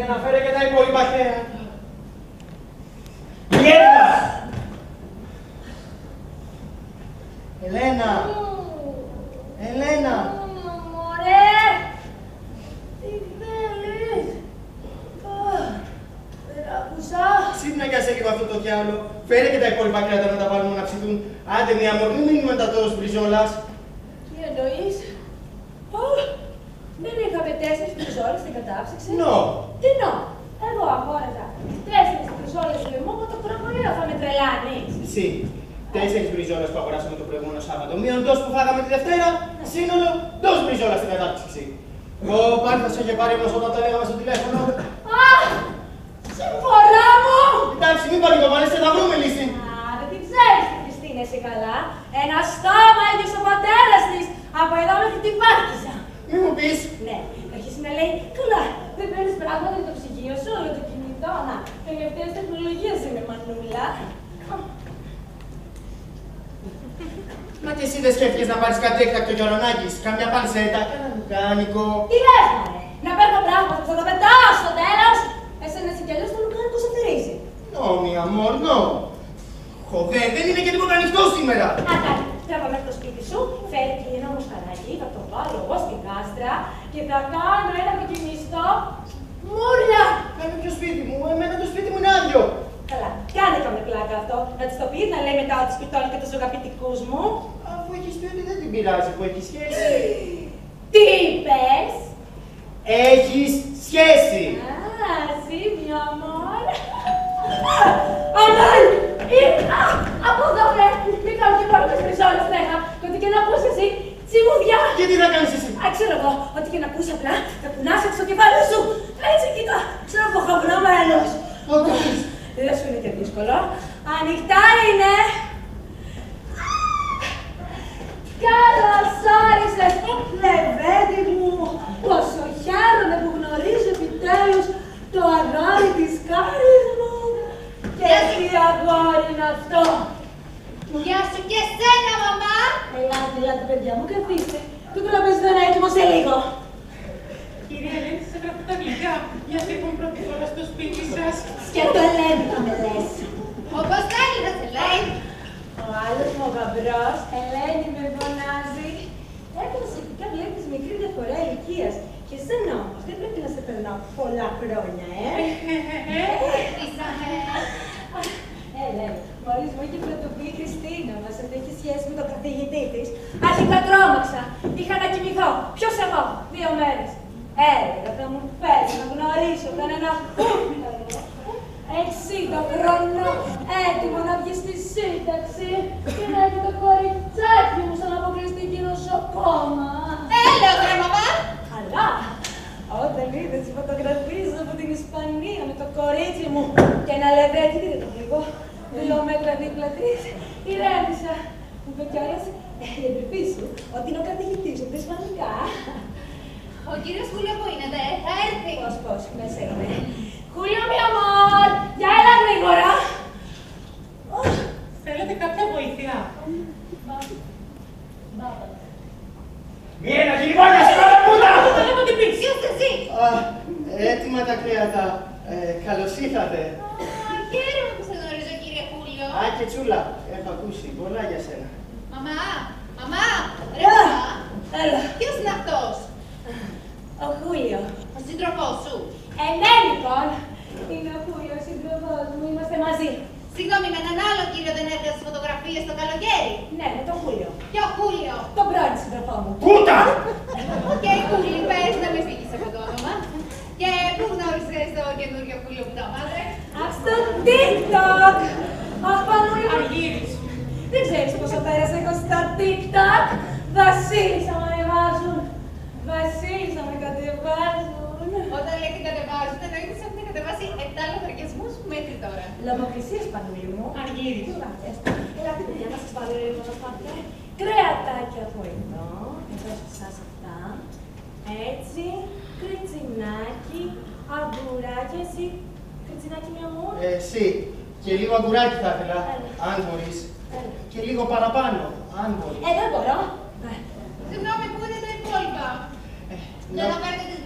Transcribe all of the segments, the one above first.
Έλενα, φέρε και τα υπόλοιπα κρέατα. Έλενα! Ελένα! Ελένα! Μωρέ! Τι θέλεις? Δεν άκουσα. Ξύπνα κι άσε λίγο αυτό το διάολο. Φέρε και τα υπόλοιπα κρέατα να τα βάλουμε να ψηθούν. Άντε μια μορφή, μην μείνουμε μετά τόσο μπριζόλας. Τι εννοείς? Δεν είχαμε 4 μπριζόλες στην κατάψυξη. Νο! Τι νο? Εγώ αγόρασα 4 μπριζόλες λαιμού με το προβολείο, θα με τρελάνεις. Εσύ, 4 μπριζόλες που αγοράσαμε το προηγούμενο Σάββατο. Μείον τόσο που φάγαμε τη Δευτέρα, σύνολο 2 μπριζόλα στην κατάψυξη. Ο Πάρθας είχε πάρει όμως όταν το λέγαμε στο τηλέφωνο. Αχ! Συμφορά μου! Εντάξει, μην πανικοβάλλεσαι, θα βρούμε λύση. Δεν την ξέρεις τη Χριστίνα εσύ καλά. Ένα στόμα έγιωσε ο πατέρας της. Από εδώ μέχρι την Πάρκιζα. Μη μου πεις. Ναι, θα αρχίσει να λέει, καλά, δεν παίρνεις πράγματα για το ψυγείο σου, για το κινητό. Να, τελευταίες τεχνολογίες είναι μανούλα. Μα και εσύ δεν σκέφτηκες να πάρεις κάτι έκτακτο για ορονάκης, καμιά πανσέτα, ένα λουκάνικο. Τι λες, μωρέ, να παίρνω πράγματα που θα τα πετάω στο τέλος. Εσένα εσύ κι αλλιώς το λουκάνικο σε θερίζει. No, mi amor, no. Χωδέ, δεν είναι και τίποτα ανοιχτό σήμερα. Αγάπη, τράβα μέχρι το σπίτι σου, φέρει και ένα μοσχαράκι, θα το βάλω εγώ στην κάστρα και θα κάνω ένα κοκκινιστό μούρλα. Κάνε πιο σπίτι μου, εμένα το σπίτι μου είναι άδειο. Καλά, κάνε καμία πλάκα αυτό. Να της το πεις, να λέει μετά ότι σπιτώνει και τους αγαπητικούς μου. Αφού έχεις πει ότι δεν την πειράζει που έχει σχέση. Τι είπες? Έχεις σχέση. Εσύ, μη αμόρ. Αμάν! Από εδώ βρε! Μην κάνω και πάνω τις μπριζόλες τρέχα. Και ό,τι και να πούς εσύ, τσιμουδιά. Και τι θα κάνεις εσύ. Ξέρω εγώ, ό,τι και να πούς απλά, θα κουνάσαι στο κεφάλι σου. Έτσι, κοίτα, ξέρω από χαυρωμένος. Δεν σου είναι και δύσκολο. Ανοιχτά είναι. Καλώς όρισες, λεβέντη μου. Πόσο χαίρομαι που γνωρίζω επιτέλους το αγόρι της κόρης μου. Και τι αγόρι είναι αυτό. Γεια σου και εσένα, μαμά! Ελάτε, παιδιά μου, καθίστε. Το τραπέζι θα είναι έτοιμο σε λίγο. Κυρία Ελένη, σας έγραφε τα γλυκά. Γιατί ήμουν πρώτη φορά στο σπίτι σας. Σκέτο Ελένη θα με λες. Όπως θέλει να σε λέει. Ο άλλος μου ο γαμπρός, Ελένη με φωνάζει. Προσεκτικά βλέπεις μικρή διαφορά ηλικίας. Και εσένα όμως, δεν πρέπει να σε περνάω πολλά χρόνια, Ελένη, μόλις μου είχε πρωτοποιεί η Χριστίνα μας ότι έχει σχέση με τον καθηγητή της, αρχικά τρόμαξα. Είχα να κοιμηθώ. Ποιος εγώ, 2 μέρες. Έλεγα θα μου φέρει να γνωρίσω κανένα κούκλο. 60 χρονών, έτοιμο να βγει στη σύνταξη και να έχει το κοριτσάκι μου σαν αποκριστική νοσοκόμα. Έλεω, ρε μαμά! Αλλά, όταν είδε τις φωτογραφίες από την Ισπανία με το κορίτσι μου και ένα λεβέντι, δείτε το λίγο, 2 μέτρα δίπλα της, ηρέμησα. Μου είπε κιόλας, η εντρυπή σου, ότι είναι ο καθηγητής μου, τα ισπανικά. Ο κύριος Χούλιο που είναι, δε, θα έρθει. Πώς, μέσα είναι. Χούλιο, mi amor, για έλα γρήγορα. Θέλετε κάποια βοήθεια. Μιένα, γυριμόνια, σε όλα πούτα! Δεν έχω την πίξη. Ποιος εσύ? Έτοιμα τα κρέατα. Καλώς ήρθατε. Χαίρομαι που σε γνωρίζω, κύριε Χούλιο. Α, και τσούλα, έχω ακούσει πολλά για σένα. Μαμά, μαμά, ρε μαμά. Έλα. Ποιος είναι αυτός? Ο Χούλιο. Ο σύντροφός σου. Ναι, λοιπόν. Είναι ο Χούλιο, ο σύντροφός μου, είμαστε μαζί. Συγγνώμη, με έναν άλλο κύριο δεν έβγαζε φωτογραφίες το καλοκαίρι. Ναι, με τον Χούλιο. Ποιο Χούλιο? Τον πρώην σύντροφό μου. Πούτα! Και Χούλι, πες να με φύγεις από το όνομα. Και πού γνώρισες το καινούριο Χούλιο που τα μάτρε? Αχ, στο TikTok! Αχ, Πανούλη. Αργύρης. Δεν ξέρεις πόσο πέρασε εγώ στα TikTok. Βασίλισσα με ανεβάζουν. Βασίλισσα με κατεβάζουν. Όταν λέει την κατεβάζουν, εννοείται ότι έχουν κατεβάσει 7 λογαριασμούς μέχρι τώρα. Λογοκρισίες, Πανούλη μου. Αργύρης. Τι γράφες? Ελάτε, παιδιά, να σας πάρω λίγο να πάτε. Κρεατάκια από εδώ. Εδώ σε εσάς αυτά. Έτσι. Κριτσινάκι. Αγκουράκι. Εσύ. Κριτσινάκι, μια μου. Εσύ. Και λίγο αγκουράκι θα ήθελα, αν μπορείς. Και λίγο παραπάνω, αν μπορείς. Δεν μπορώ. Συγγνώμη, πού είναι τα υπόλοιπα? Να- Δεν θα πάρετε τις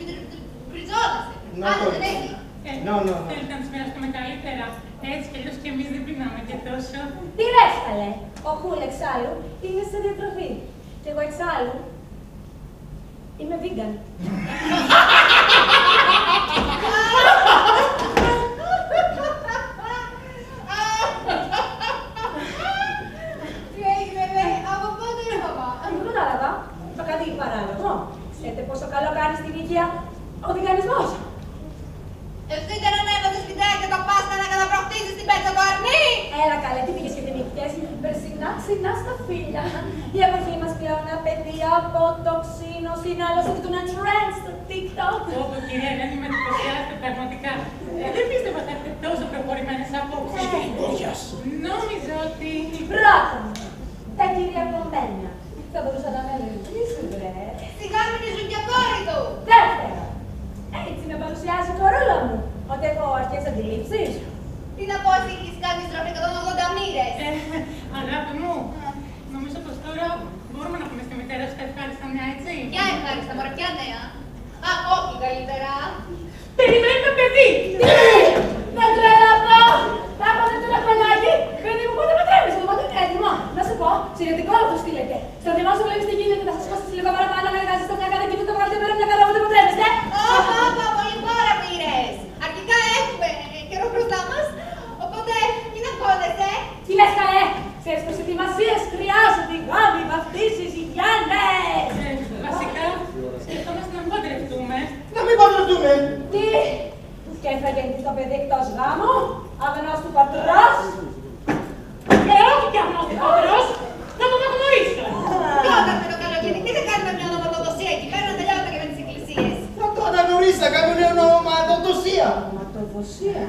μπριζόλες. Να Άντε, το δεν ρίξω. έχει. Θέλετε να τις μοιραστούμε καλύτερα. Έτσι κι αλλιώς κι εμείς δεν πεινάμε και τόσο. Τι λες, καλέ. Ο Χούλ εξάλλου είναι σε διατροφή. Και εγώ εξάλλου είμαι vegan. Τι έγινε, ρε, από πότε είναι μαμά? Δεν κατάλαβα. Το κάτι παράλογο. Ξέρετε πόσο καλό κάνει στην υγεία ο βιγανισμός. Εσύ δεν ανέβασες σπιτάκια τα πάστα να καταπροκτήσεις την πέτσα του αρνί! Έλα καλέ, τι πήγες και την νύχτες. Περσινά ξινά στα φίλια. Η εποχή μας πλέον απαιτεί από το ξύνο συνάλλωση του να trend στο TikTok. Όπο κυρία Ελένη, με εντυπωσιάζετε πραγματικά. Δεν πίστευα θα έχετε τόσο προχωρημένες απόψεις. Νόμιζα ότι... Πρώτον, τα κυρία κομμένα. Θα μπορούσα να με λογίσουν, βρε. Σιγά μην ήσουν και κόρη του! Δεύτερον, έτσι με παρουσιάζει το ρόλο μου. Ότι έχω αρχές αντιλήψεις. Τι να πω, εσύ έχεις κάνει στροφή 180 μοίρες! Αγάπη μου, νομίζω πως τώρα μπορούμε να πούμε στη μητέρα σου τα ευχάριστα νέα, έτσι. Ποια ευχάριστα, μωρέ, ποια νέα? Α, όχι καλύτερα. Περιμένει το παιδί! Τι! Δεν τρελαθώ! Θα έπατε το λαχανάκι! Παιδί μου, πότε με τρέμεις, εγώ δεν είναι έτοιμο. Να σου πω, συνετικό να το στείλετε. Στο δημόσιο βλέπεις τι γίνεται, θα σας κόστησε λίγο παραπάνω να εργάζεστε στο μια κατά και το βγάλετε πέρα μια καλά, ούτε που τρέμεστε. Όπα, πολύ χώρα πήρες. Αρχικά έχουμε καιρό μπροστά μας, οπότε μην αγχώνεσαι. Τι λες καλέ, ξέρεις πως ετοιμασίες χρειάζονται οι γάμοι, βαφτίσεις, οι γιάννες. Βασικά, σκεφτόμαστε να μην παντρευτούμε. Να μην παντρευτούμε! Τι, και θα γεννηθεί το παιδί εκτός γάμου, αγνός του πατρός. Όχι κι αγνός του πατρός, θα τον γνωρίσω. Και όταν με το καλοκαίρι, τι θα κάνουμε μια ονοματοδοσία εκεί πέρα, να τελειώνουμε και με τις εκκλησίες. Θα το αναγνωρίσεις, θα κάνουμε νέο ονοματοδοσία! Ονοματοδοσία,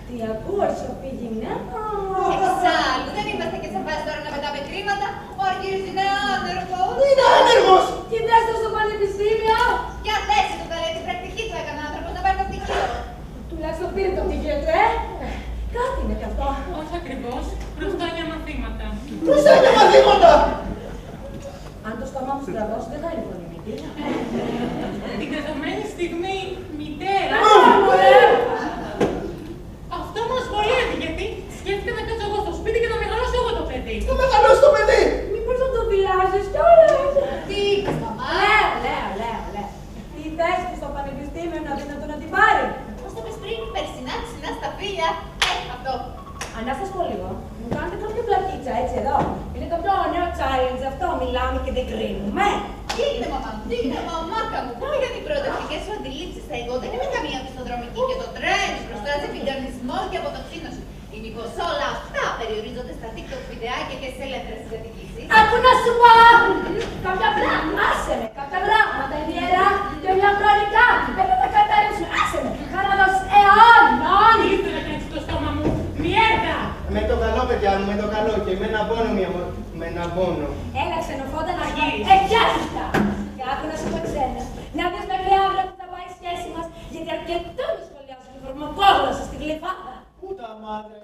τι ακούω, σοφή γυναίκα. Εξάλλου, δεν είμαστε και σε φάση τώρα να πετάμε κρίματα. Ο Αργύρης είναι άνεργος. Είναι άνεργος! Τι θες το στο πανεπιστήμιο. Ποια θέση του καλέ, την πρακτική του έκανε άνθρωπος να πάρει το πτυχίο. Τουλάχιστον πήρε το πτυχίο του, Κάτι είναι κι αυτό. Όχι ακριβώς, χρωστάει για μαθήματα. Χρωστάει για μαθήματα! Αν το στόμα μου στραβώσει, δεν θα είναι πολεμική. Την δεδομένη στιγμή, μητέρα. Αυτό μας βολεύει, γιατί σκέφτηκα να κάτσω εγώ στο σπίτι και να μεγαλώσω εγώ το παιδί. Θα μεγαλώσει το παιδί! Μήπως θα το δηλάζεις κιόλας. Τι είπες, μαμά? Λέω. Τι θες στο πανεπιστήμιο να δυνατόν να την πάρει. Πώς το πες πριν, περσινά ξινά στα φίλια. Αυτό. Ανάστας πω λίγο. Μου κάνετε κάποια πλακίτσα, έτσι εδώ. Είναι το πιο νέο challenge αυτό. Μιλάμε και δεν κρίνουμε. Τι έγινε, μαμά μου, τι έγινε, μαμάκα μου. Πού πήγαν οι προοδευτικές σου αντιλήψεις στα εγγόντα και με καμία πιστοδρομική και το τρένι μπροστά σε φιγιανισμό και αποτοξίνωση. Ή μήπως όλα αυτά περιορίζονται στα TikTok βιντεάκια και σε ελεύθερες συγκατοικήσεις. Άκου να σου πω! Κάποια πράγματα, άσε με! Κάποια πράγματα είναι ιερά και μια χρονικά. Δεν θα καταρρεύσουμε, άσε με! Χαράδος αιώνων! Ήθελα να έτσι το στόμα μου, μιέρτα! Με το καλό, παιδιά μου, με το καλό. Και με ένα πόνο, με ένα πόνο. Έλα ξενοφόντα να σου πω. Αγγίς. Πιάστα! Και άκου να σου πω ξένα. Να δεις μέχρι αύριο που θα πάει η σχέση μας, γιατί αρκετό με σχολιάζουν οι βρωμοκόγλωσσες στη γλυφάδα. Πού τα μάτια.